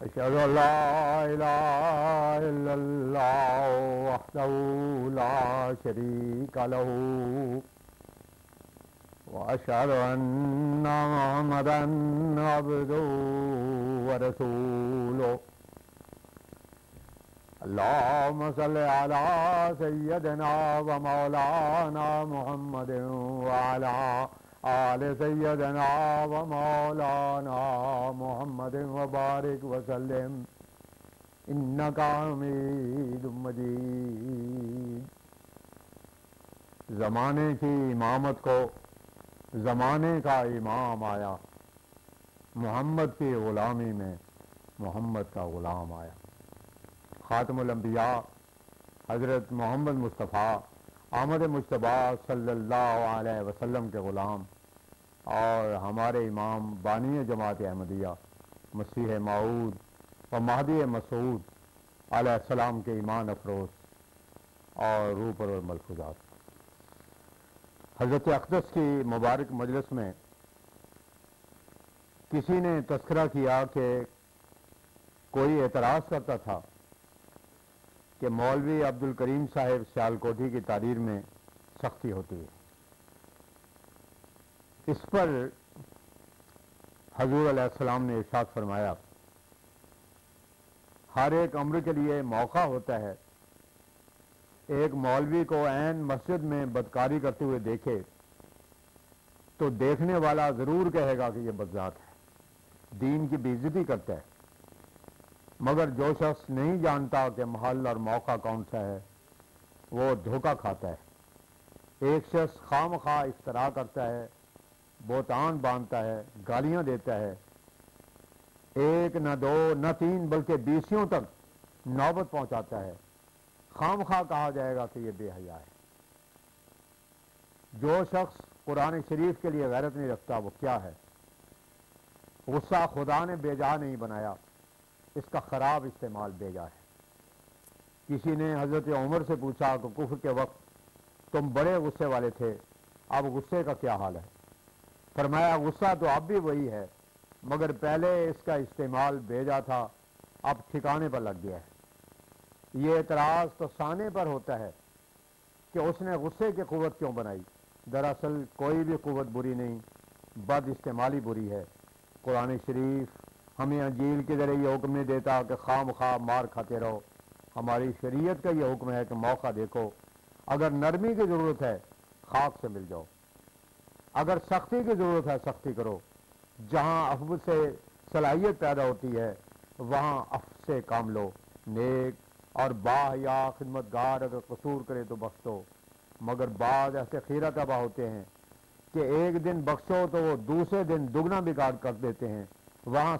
أشهد أن لا إله إلا الله وحده لا شريك له وأشهد أن محمدا عبده ورسوله اللهم صل على سيدنا ومولانا محمد وعلى آل سيدنا ومولانا محمد وبارك وسلم إنك حميد مجيد. زمانے کی امامت کو زمانے کا امام آیا، محمد کی غلامی میں محمد کا غلام آیا. خاتم الانبیاء حضرت محمد مصطفیٰ احمد مجتبیٰ صلی اللہ علیہ وسلم کے غلام اور ہمارے امام بانی جماعت احمدیہ مسیح موعود و مہدی مسعود علیہ السلام کے ایمان افروز اور روح پرور ملفوظات. حضرت اقدس کی مبارک مجلس میں کسی نے تذکرہ کیا کہ کوئی اعتراض کرتا تھا کہ مولوی عبد الکریم صاحب سیالکوٹی کی تحریر میں سختی ہوتی ہے. اس پر حضور علیہ السلام نے ارشاد فرمایا، ہر ایک امر کے لیے موقع ہوتا ہے. ایک مولوی کو عین مسجد میں بدکاری کرتے ہوئے دیکھے تو دیکھنے والا ضرور کہے گا کہ یہ بدذات ہے، دین کی بے عزتی کرتا ہے. مگر جو شخص نہیں جانتا کہ محل اور موقع کون سا ہے وہ دھوکہ کھاتا ہے. ایک شخص خام خواہ افتراء کرتا ہے، بہتان باندھتا ہے، گالیاں دیتا ہے، ایک نہ دو نہ تین بلکہ بیسیوں تک نوبت پہنچاتا ہے. خام خواہ کہا جائے گا کہ یہ بے حیا ہے. جو شخص قرآن شریف کے لیے غیرت نہیں رکھتا وہ کیا ہے؟ غصہ خدا نے بے جا نہیں بنایا، اس کا خراب استعمال بے جا ہے. کسی نے حضرت عمر سے پوچھا کہ کفر کے وقت تم بڑے غصے والے تھے، اب غصے کا کیا حال ہے؟ فرمایا غصہ تو اب بھی وہی ہے، مگر پہلے اس کا استعمال بے جا تھا، اب ٹھکانے پر لگ گیا ہے. یہ اعتراض تو سانے پر ہوتا ہے کہ اس نے غصے کی قوت کیوں بنائی. دراصل کوئی بھی قوت بری نہیں، بد استعمالی بری ہے. قرآن شریف ہمیں انجیل کے ذریعے یہ حکم نہیں دیتا کہ خواہ مخواہ مار کھاتے رہو. ہماری شریعت کا یہ حکم ہے کہ موقع دیکھو. اگر نرمی کی ضرورت ہے خاک سے مل جاؤ، اگر سختی کی ضرورت ہے سختی کرو. جہاں عفو سے صلاحیت پیدا ہوتی ہے وہاں عفو سے کام لو. نیک اور باحیا خدمتگار اگر قصور کرے تو بخش دو، مگر بعض ایسے خیرہ طبع ہوتے ہیں کہ ایک دن بخشو تو وہ دوسرے دن دگنا بگاڑ کر دیتے ہیں. وہاں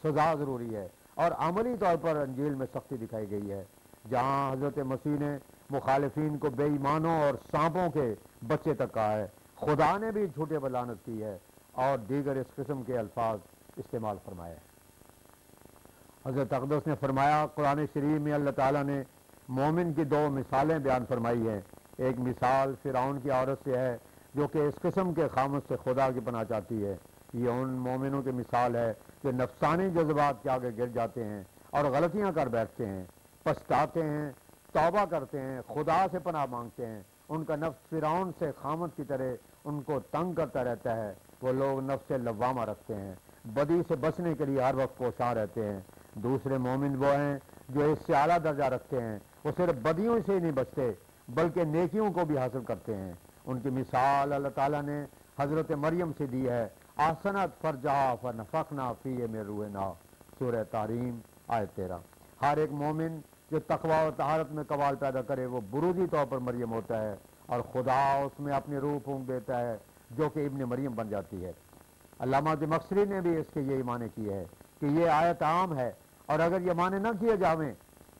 سزا ضروری ہے اور عملی طور پر انجیل میں سختی دکھائی گئی ہے. جہاں حضرت مسیح نے مخالفین کو بے ایمانوں اور سانپوں کے بچے تک کہا ہے، خدا نے بھی جھوٹے پر لعنت کی ہے اور دیگر اس قسم کے الفاظ استعمال فرمائے ہیں. حضرت اقدس نے فرمایا قرآن شریف میں اللہ تعالیٰ نے مومن کی دو مثالیں بیان فرمائی ہیں. ایک مثال فرعون کی عورت سے ہے جو کہ اس قسم کے خامد سے خدا کی پناہ چاہتی ہے. یہ ان مومنوں کی مثال ہے جو نفسانی جذبات کے آگے گر جاتے ہیں اور غلطیاں کر بیٹھتے ہیں، پچھتاتے ہیں، توبہ کرتے ہیں، خدا سے پناہ مانگتے ہیں. ان کا نفس فرعون سے خامد کی طرح ان کو تنگ کرتا رہتا ہے. وہ لوگ نفس لوامہ رکھتے ہیں، بدی سے بچنے کے لیے ہر وقت کوشاں رہتے ہیں. دوسرے مومن وہ ہیں جو اس سے اعلیٰ درجہ رکھتے ہیں، وہ صرف بدیوں سے ہی نہیں بچتے بلکہ نیکیوں کو بھی حاصل کرتے ہیں. ان کی مثال اللہ تعالیٰ نے حضرت مریم سے دی ہے. احسنت فرجہا فنفخنا فیہ من روحنا، سورہ تحریم آیت 13. ہر ایک مومن جو تقوی و طہارت میں کمال پیدا کرے وہ بروزی طور پر مریم ہوتا ہے اور خدا اس میں اپنی روح پھونک دیتا ہے جو کہ ابن مریم بن جاتی ہے. علامہ دمشقی نے بھی اس کے یہ معنی کی ہے کہ یہ آیت عام ہے، اور اگر یہ معنی نہ کیے جاویں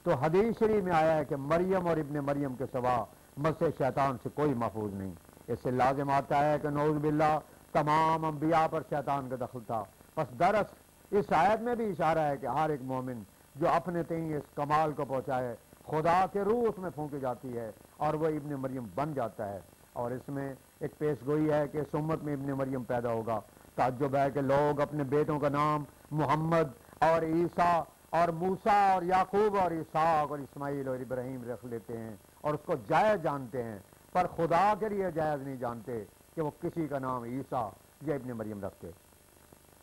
تو حدیث شریف میں آیا ہے کہ مریم اور ابن مریم کے سوا مس شیطان سے کوئی محفوظ نہیں. اس سے لازم آتا ہے کہ نعوذ باللہ تمام انبیاء پر شیطان کا دخل تھا. پس درس اس آیت میں بھی اشارہ ہے کہ ہر ایک مومن جو اپنے تئیں اس کمال کو پہنچائے خدا کے روح اس میں پھونکی جاتی ہے اور وہ ابن مریم بن جاتا ہے. اور اس میں ایک پیش گوئی ہے کہ اس امت میں ابن مریم پیدا ہوگا. تعجب ہے کہ لوگ اپنے بیٹوں کا نام محمد اور عیسیٰ اور موسیٰ اور یعقوب اور اسحاق اور اسماعیل اور ابراہیم رکھ لیتے ہیں اور اس کو جائز جانتے ہیں، پر خدا کے لیے جائز نہیں جانتے کہ وہ کسی کا نام عیسیٰ یا ابن مریم رکھتے۔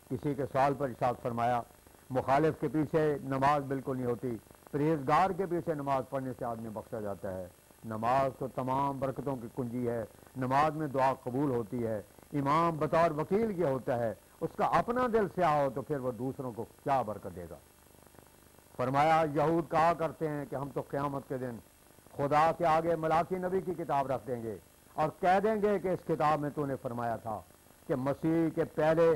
کسی کے سوال پر ارشاد فرمایا مخالف کے پیچھے نماز بالکل نہیں ہوتی، پرہیزگار کے پیچھے نماز پڑھنے سے آدمی بخشا جاتا ہے۔ نماز تو تمام برکتوں کی کنجی ہے، نماز میں دعا قبول ہوتی ہے، امام بطور وکیل کے ہوتا ہے، اس کا اپنا دل سیاہ ہو تو پھر وہ دوسروں کو کیا برکت دے گا۔ فرمایا یہود کہا کرتے ہیں کہ ہم تو قیامت کے دن خدا کے آگے ملاکی نبی کی کتاب رکھ دیں گے اور کہہ دیں گے کہ اس کتاب میں تو نے فرمایا تھا کہ مسیح کے پہلے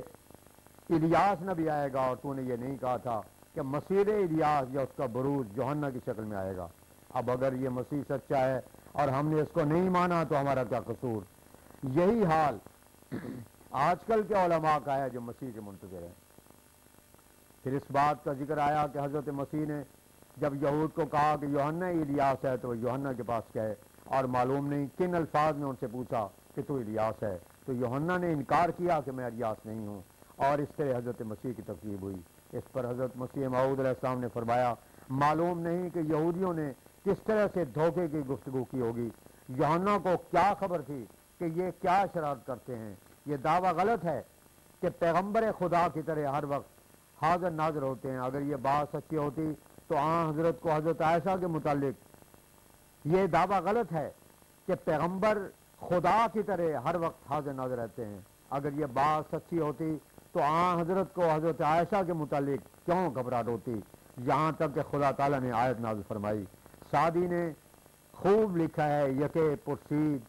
الیاس نبی آئے گا، اور تو نے یہ نہیں کہا تھا کہ مسیح الیاس یا اس کا بروز یوحنا کی شکل میں آئے گا۔ اب اگر یہ مسیح سچا ہے اور ہم نے اس کو نہیں مانا تو ہمارا کیا قصور؟ یہی حال آج کل کے علماء کا ہے جو مسیح کے منتظر ہیں۔ پھر اس بات کا ذکر آیا کہ حضرت مسیح نے جب یہود کو کہا کہ یوحنا الیاس ہے تو وہ یوحنا کے پاس گئے اور معلوم نہیں کن الفاظ میں ان سے پوچھا کہ تو الیاس ہے، تو یوحنا نے انکار کیا کہ میں الیاس نہیں ہوں، اور اس طرح حضرت مسیح کی تکذیب ہوئی۔ اس پر حضرت مسیح موعود علیہ السلام نے فرمایا معلوم نہیں کہ یہودیوں نے کس طرح سے دھوکے کی گفتگو کی ہوگی، یوحنا کو کیا خبر تھی کہ یہ کیا شرارت کرتے ہیں؟ یہ دعویٰ غلط ہے کہ پیغمبر خدا کی طرح ہر وقت حاضر ناظر ہوتے ہیں۔ اگر یہ بات سچی ہوتی تو حضرت کو حضرت عائشہ کے متعلق یہ دعویٰ غلط ہے کہ پیغمبر خدا کی طرح ہر وقت حاضر ناظر رہتے ہیں۔ اگر یہ بات سچی ہوتی تو حضرت کو حضرت عائشہ کے متعلق کیوں گھبراہٹ ہوتی، یہاں تک کہ خدا تعالیٰ نے آیت نازل فرمائی۔ سعدی نے خوب لکھا ہے یکے پرسید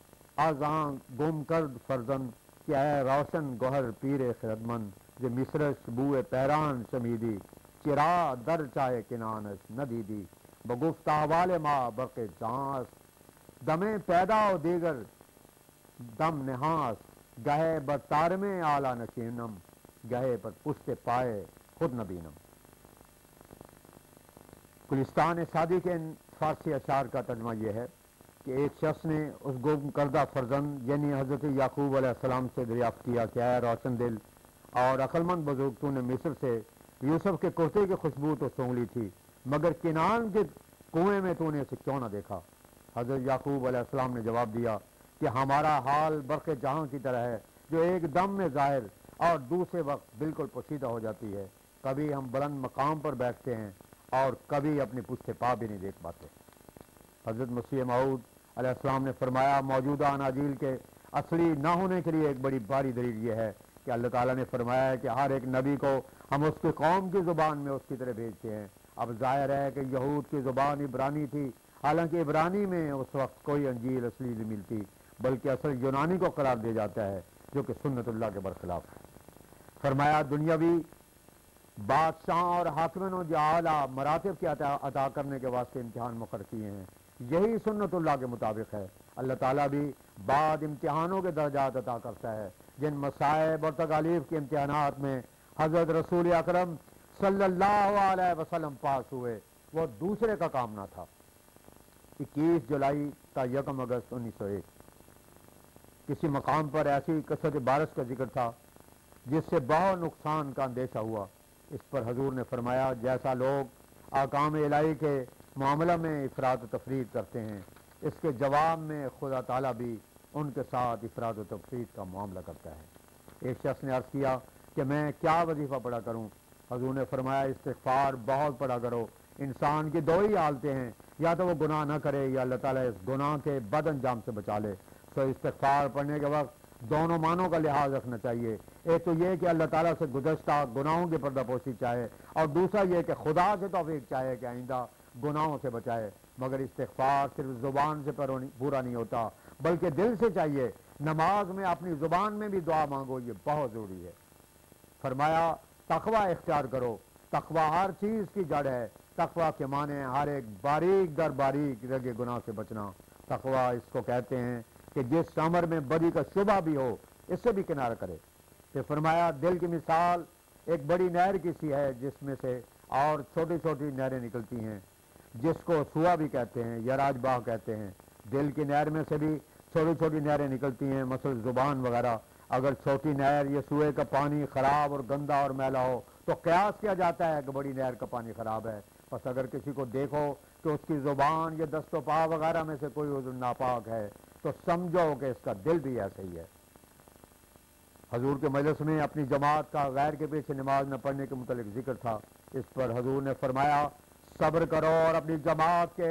آزاں گم کرد فرزن کہ اے روشن گوہر پیر خردمند ز مصرش بوئے پیران شمیدی چرا در چائے کنانش ندیدی بگفت احوال ما برق جانس دمیں پیدا و دیگر دم نحاس گہے بر تارم اعلیٰ نشینم گہے پر پشت پائے خود نبینم۔ گلستان سعدی کے فارسی اشعار کا ترجمہ یہ ہے کہ ایک شخص نے اس گم کردہ فرزند یعنی حضرت یعقوب علیہ السلام سے دریافت کیا کہ اے روشن دل اور عقلمند بزرگ، تو نے مصر سے یوسف کے کرتے کی خوشبو تو سونگ لی تھی، مگر کنعان کے کنویں میں تو نے اسے کیوں نہ دیکھا؟ حضرت یعقوب علیہ السلام نے جواب دیا کہ ہمارا حال برق جہاں کی طرح ہے جو ایک دم میں ظاہر اور دوسرے وقت بالکل پوشیدہ ہو جاتی ہے۔ کبھی ہم بلند مقام پر بیٹھتے ہیں اور کبھی اپنی پشت پا بھی نہیں دیکھ پاتے۔ حضرت مسیح موعود علیہ السلام نے فرمایا موجودہ اناجیل کے اصلی نہ ہونے کے لیے ایک بڑی باری دلیل یہ ہے کہ اللہ تعالیٰ نے فرمایا ہے کہ ہر ایک نبی کو ہم اس کی قوم کی زبان میں اس کی طرح بھیجتے ہیں۔ اب ظاہر ہے کہ یہود کی زبان عبرانی تھی، حالانکہ عبرانی میں اس وقت کوئی انجیل اصلی نہیں ملتی بلکہ اصل یونانی کو قرار دیا جاتا ہے جو کہ سنت اللہ کے برخلاف ہے۔ فرمایا دنیاوی بادشاہوں اور حاکموں جو اعلیٰ مراتب کے عطا کرنے کے واسطے امتحان مقرر کیے ہیں یہی سنت اللہ کے مطابق ہے۔ اللہ تعالیٰ بھی بعد امتحانوں کے درجات عطا کرتا ہے، جن مصائب اور تکالیف کے امتحانات میں حضرت رسول اکرم صلی اللہ علیہ وسلم پاس ہوئے وہ دوسرے کا کام نہ تھا۔ 21 جولائی تا 1 اگست 1901 کسی مقام پر ایسی کثرت بارش کا ذکر تھا جس سے بہت نقصان کا اندیشہ ہوا۔ اس پر حضور نے فرمایا جیسا لوگ احکام الہی کے معاملہ میں افراد و تفرید کرتے ہیں اس کے جواب میں خدا تعالیٰ بھی ان کے ساتھ افراد و تفرید کا معاملہ کرتا ہے۔ ایک شخص نے عرض کیا کہ میں کیا وظیفہ پڑھا کروں؟ حضور نے فرمایا استغفار بہت پڑھا کرو۔ انسان کی 2 ہی حالتیں ہیں، یا تو وہ گناہ نہ کرے یا اللہ تعالیٰ اس گناہ کے بد انجام سے بچا لے۔ تو استغفار پڑھنے کے وقت دونوں معنوں کا لحاظ رکھنا چاہیے، ایک تو یہ کہ اللہ تعالیٰ سے گزشتہ گناہوں کی پردہ پوشی چاہے، اور دوسرا یہ کہ خدا سے توفیق چاہے کہ آئندہ گناہوں سے بچائے۔ مگر استغفار صرف زبان سے پورا نہیں ہوتا بلکہ دل سے چاہیے۔ نماز میں اپنی زبان میں بھی دعا مانگو، یہ بہت ضروری ہے۔ فرمایا تقوی اختیار کرو، تقوی ہر چیز کی جڑ ہے۔ تقوی کے معنی ہر ایک باریک در باریک رگے گناہ سے بچنا۔ تقوی اس کو کہتے ہیں کہ جس امر میں بدی کا شبہ بھی ہو اس سے بھی کنارہ کرے۔ پھر فرمایا دل کی مثال ایک بڑی نہر کی سی ہے جس میں سے اور چھوٹی چھوٹی نہریں نکلتی ہیں جس کو سوا بھی کہتے ہیں یا راج باغ کہتے ہیں۔ دل کی نہر میں سے بھی چھوٹی چھوٹی نہریں نکلتی ہیں، مثلا زبان وغیرہ۔ اگر چھوٹی نہر یہ سوئے کا پانی خراب اور گندا اور میلا ہو تو قیاس کیا جاتا ہے کہ بڑی نہر کا پانی خراب ہے. بس اگر کسی کو دیکھو کہ اس کی زبان یا دست و پا وغیرہ میں سے کوئی عضو ناپاک ہے تو سمجھو کہ اس کا دل بھی ایسا ہی ہے. حضور کے مجلس میں اپنی جماعت کا غیر کے پیچھے نماز نہ پڑھنے کے متعلق ذکر تھا. اس پر حضور نے فرمایا صبر کرو اور اپنی جماعت کے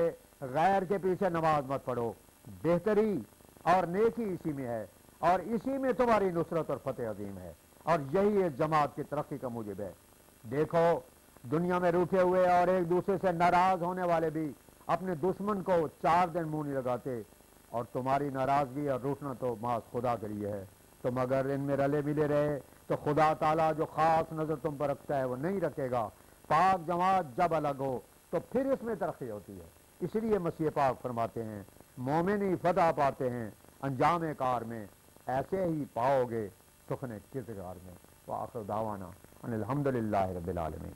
غیر کے پیچھے نماز مت پڑھو. بہتری اور نیکی اسی میں ہے اور اسی میں تمہاری نصرت اور فتح عظیم ہے اور یہی اس جماعت کی ترقی کا موجب ہے. دیکھو دنیا میں روٹھے ہوئے اور ایک دوسرے سے ناراض ہونے والے بھی اپنے دشمن کو 4 دن منہ نہیں لگاتے اور تمہاری ناراضگی اور روٹنا تو محض خدا کے لیے ہے. تم اگر ان میں رلے ملے رہے تو خدا تعالیٰ جو خاص نظر تم پر رکھتا ہے وہ نہیں رکھے گا. پاک جماعت جب الگ ہو تو پھر اس میں ترقی ہوتی ہے. اس لیے مسیح پاک فرماتے ہیں مومن ہی فتح پاتے ہیں انجام کار میں ایسے ہی پاؤ گے سخن کردگار میں. وآخر دعوانا ان الحمدللہ رب العالمین.